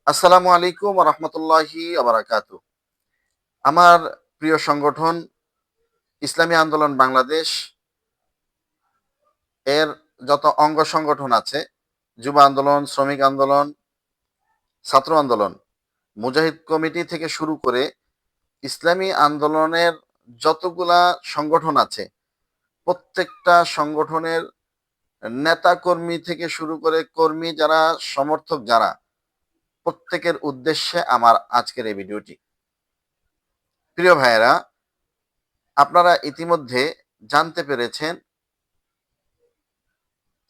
আসসালামু আলাইকুম রহমতুল্লাহি আবরাকাতু। আমার প্রিয় সংগঠন ইসলামী আন্দোলন বাংলাদেশ এর যত অঙ্গ সংগঠন আছে, যুব আন্দোলন, শ্রমিক আন্দোলন, ছাত্র আন্দোলন, মুজাহিদ কমিটি থেকে শুরু করে ইসলামী আন্দোলনের যতগুলা সংগঠন আছে, প্রত্যেকটা সংগঠনের নেতা কর্মী থেকে শুরু করে কর্মী যারা, সমর্থক যারা, প্রত্যেকের উদ্দেশ্যে আমার আজকের এই ভিডিওটি। প্রিয় ভাইয়েরা, আপনারা ইতিমধ্যে জানতে পেরেছেন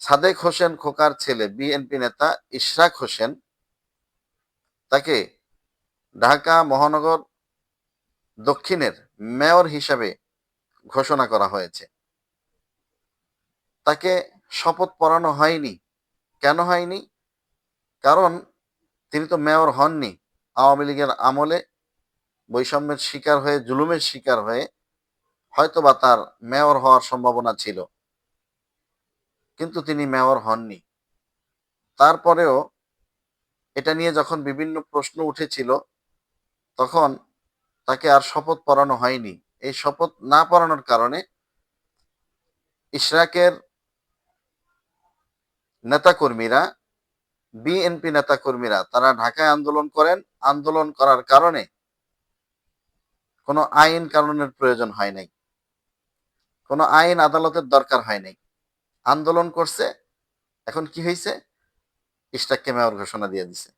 সাদেক হোসেন খোকার ছেলে বিএনপি নেতা ইশরাক হোসেন, তাকে ঢাকা মহানগর দক্ষিণের মেয়র হিসাবে ঘোষণা করা হয়েছে। তাকে শপথ পড়ানো হয়নি। কেন হয়নি? কারণ তিনি তো মেয়র হননি। আওয়ামী লীগের আমলে বৈষম্যের শিকার হয়ে, জুলুমের শিকার হয়ে হয়তোবা তার মেয়র হওয়ার সম্ভাবনা ছিল, কিন্তু তিনি মেয়র হননি। তারপরেও এটা নিয়ে যখন বিভিন্ন প্রশ্ন উঠেছিল, তখন তাকে আর শপথ পড়ানো হয়নি। এই শপথ না পড়ানোর কারণে ইশরাকের নেতাকর্মীরা, বিএনপি নেতাকর্মীরা, তারা ঢাকায় আন্দোলন করেন। আন্দোলন করার কারণে কোনো আইন কানুনের প্রয়োজন হয় নাই, কোনো আইন আদালতের দরকার হয় নাই। আন্দোলন করছে, এখন কি হয়েছে? ইশরাককে মেয়র ঘোষণা দিয়ে দিছে।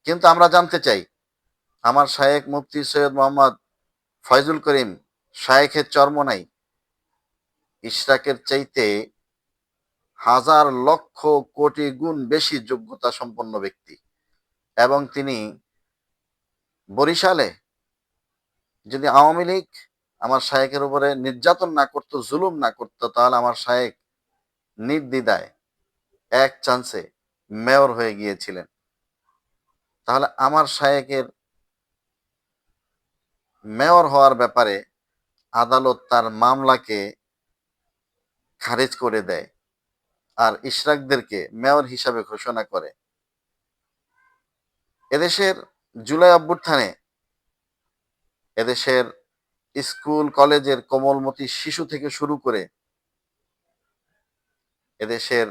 কিন্তু আমরা জানতে চাই, আমার শায়েখ মুফতি সৈয়দ মোহাম্মদ ফয়জুল করিম শায়েখের চরমোনাই ইশরাকের চাইতে হাজার লক্ষ কোটি গুণ বেশি যোগ্যতা সম্পন্ন ব্যক্তি, এবং তিনি বরিশালে যদি আওয়ামী লীগ আমার শায়েকের উপরে নির্যাতন না করতো, জুলুম না করতো, তাহলে আমার শায়েক নির্দ্বিধায় এক চান্সে মেয়র হয়ে গিয়েছিলেন। তাহলে আমার শায়েকের মেয়র হওয়ার ব্যাপারে আদালত তার মামলাকে খারিজ করে দেয় আর ইশরাকদেরকে মেয়র হিসাবে ঘোষণা করে। এদেশের জুলাই অভ্যুত্থানে এদেশের স্কুল কলেজের কোমলমতি শিশু থেকে শুরু করে এদেশের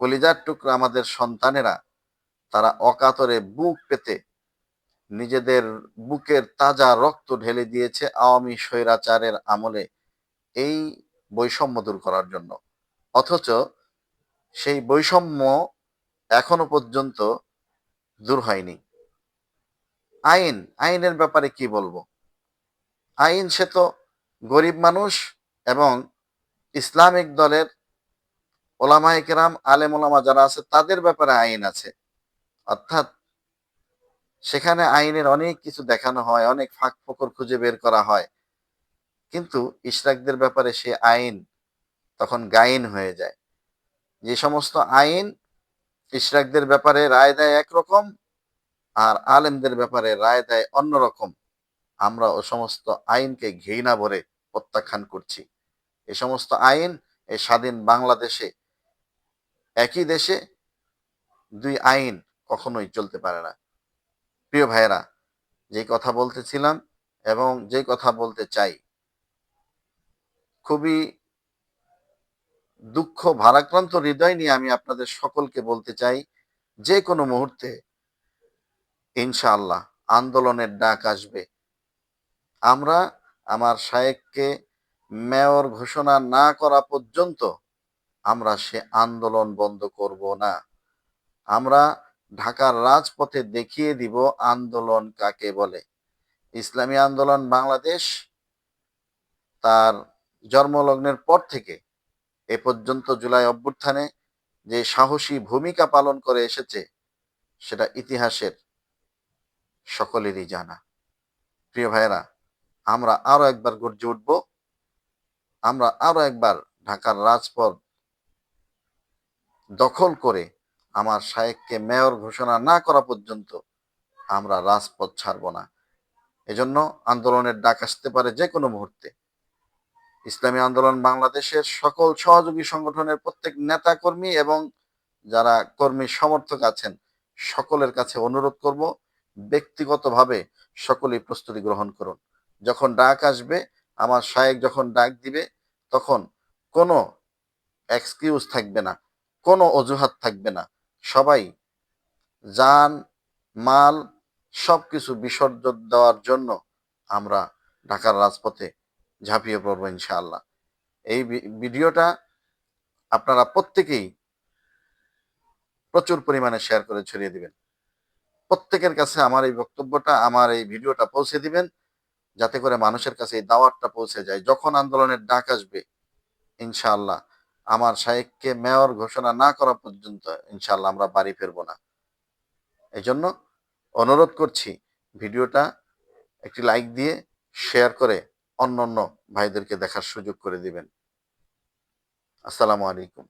কলিজার টুকরা আমাদের সন্তানেরা, তারা অকাতরে বুক পেতে নিজেদের বুকের তাজা রক্ত ঢেলে দিয়েছে আওয়ামী স্বৈরাচারের আমলে এই বৈষম্য দূর করার জন্য। অথচ সেই বৈষম্য এখনো পর্যন্ত দূর হয়নি। আইনের ব্যাপারে কি বলবো? আইন সে তো গরিব মানুষ এবং ইসলামিক দলের ওলামায়ে কেরাম, আলেম ওলামা যারা আছে, তাদের ব্যাপারে আইন আছে। অর্থাৎ সেখানে আইনের অনেক কিছু দেখানো হয়, অনেক ফাঁক ফোকর খুঁজে বের করা হয়। কিন্তু ইশরাকদের ব্যাপারে সে আইন তখন গায়েন হয়ে যায়। যে সমস্ত আইন ইশরাকদের ব্যাপারে রায় দেয় একরকম, আর আলেমদের ব্যাপারে রায় দেয় অন্যরকম, আমরা ও সমস্ত আইনকে ঘৃণা ভরে প্রত্যাখ্যান করছি। এ সমস্ত আইন এই স্বাধীন বাংলাদেশে, একই দেশে দুই আইন কখনোই চলতে পারে না। প্রিয় ভাইয়েরা, যে কথা বলতেছিলাম এবং যে কথা বলতে চাই, খুবই দুঃখ ভারাক্রান্ত হৃদয় নিয়ে আমি আপনাদের সকলকে বলতে চাই, যে কোনো মুহূর্তে ইনশাআল্লাহ আন্দোলনের ডাক আসবে। আমরা আমার শায়েককে মেয়র ঘোষণা না করা পর্যন্ত আমরা সে আন্দোলন বন্ধ করব না। আমরা ঢাকার রাজপথে দেখিয়ে দিব আন্দোলন কাকে বলে। ইসলামী আন্দোলন বাংলাদেশ তার জন্মলগ্নের পর থেকে এ পর্যন্ত জুলাই অভ্যুত্থানে যে সাহসী ভূমিকা পালন করে এসেছে, সেটা ইতিহাসের সকলেরই জানা। প্রিয় ভাইয়েরা, আমরা আরো একবার গর্জে উঠব। আমরা আরো একবার ঢাকার রাজপথ দখল করে আমার শায়েককে মেয়র ঘোষণা না করা পর্যন্ত আমরা রাজপথ ছাড়ব না। এজন্য আন্দোলনের ডাক আসতে পারে যে কোনো মুহূর্তে। ইসলামী আন্দোলন বাংলাদেশের সকল সহযোগী সংগঠনের প্রত্যেক নেতা কর্মী এবং যারা কর্মী সমর্থক আছেন, সকলের কাছে অনুরোধ করব, ব্যক্তিগতভাবে সকলেই প্রস্তুতি গ্রহণ করুন। যখন ডাক আসবে, আমার শায়েখ যখন ডাক দিবে, তখন কোনো এক্সকিউজ থাকবে না, কোনো অজুহাত থাকবে না। সবাই জান, মাল সবকিছু বিসর্জন দেওয়ার জন্য আমরা ঢাকার রাজপথে ঝাঁপিয়ে পড়বো ইনশাআল্লাহ। এই ভিডিওটা আপনারা প্রত্যেকেই প্রচুর পরিমাণে শেয়ার করে ছড়িয়ে দিবেন। প্রত্যেকের কাছে আমার এই বক্তব্যটা, আমার এই ভিডিওটা পৌঁছে দিবেন, যাতে করে মানুষের কাছে এই দাওয়াতটা পৌঁছে যায়। যখন আন্দোলনের ডাক আসবে, ইনশাআল্লাহ আমার শায়েখকে মেয়র ঘোষণা না করা পর্যন্ত ইনশাআল্লাহ আমরা বাড়ি ফিরবো না। এজন্য অনুরোধ করছি, ভিডিওটা একটি লাইক দিয়ে শেয়ার করে অন্য ভাইদেরকে দেখার সুযোগ করে দিবেন। আসসালামু আলাইকুম।